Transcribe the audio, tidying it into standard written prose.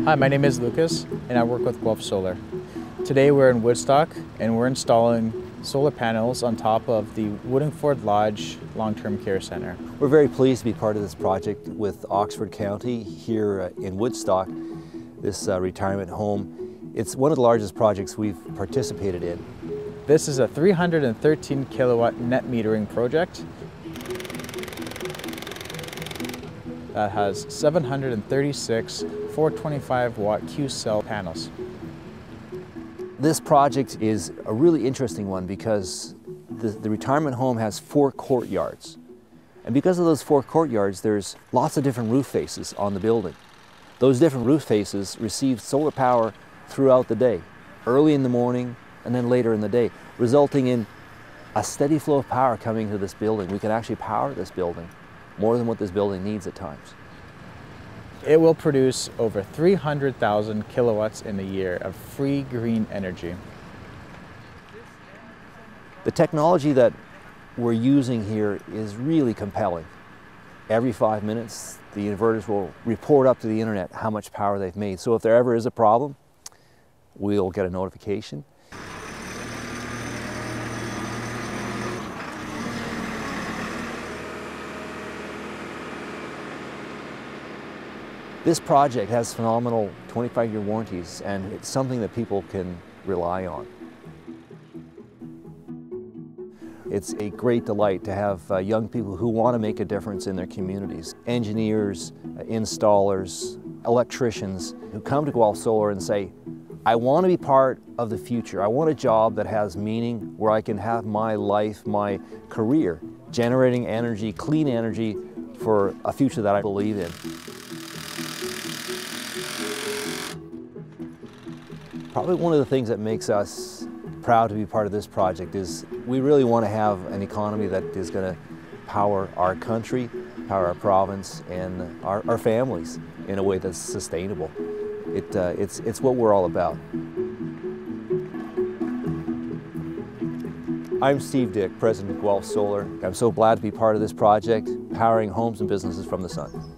Hi, my name is Lucas and I work with Guelph Solar. Today we're in Woodstock and we're installing solar panels on top of the Woodingford Lodge Long-Term Care Center. We're very pleased to be part of this project with Oxford County here in Woodstock, this retirement home. It's one of the largest projects we've participated in. This is a 313 kilowatt net metering project that has 736 425 watt Q cell panels. This project is a really interesting one because the retirement home has 4 courtyards. And because of those 4 courtyards, there's lots of different roof faces on the building. Those different roof faces receive solar power throughout the day, early in the morning and then later in the day, resulting in a steady flow of power coming to this building. We can actually power this building more than what this building needs at times. It will produce over 300,000 kilowatts in a year of free green energy. The technology that we're using here is really compelling. Every 5 minutes, the inverters will report up to the internet how much power they've made. So if there ever is a problem, we'll get a notification. This project has phenomenal 25-year warranties, and it's something that people can rely on. It's a great delight to have young people who want to make a difference in their communities. Engineers, installers, electricians who come to Guelph Solar and say, I want to be part of the future. I want a job that has meaning, where I can have my life, my career, generating energy, clean energy for a future that I believe in. Probably one of the things that makes us proud to be part of this project is we really want to have an economy that is going to power our country, power our province, and our families in a way that's sustainable. It's what we're all about. I'm Steve Dyck, President of Guelph Solar. I'm so glad to be part of this project, powering homes and businesses from the sun.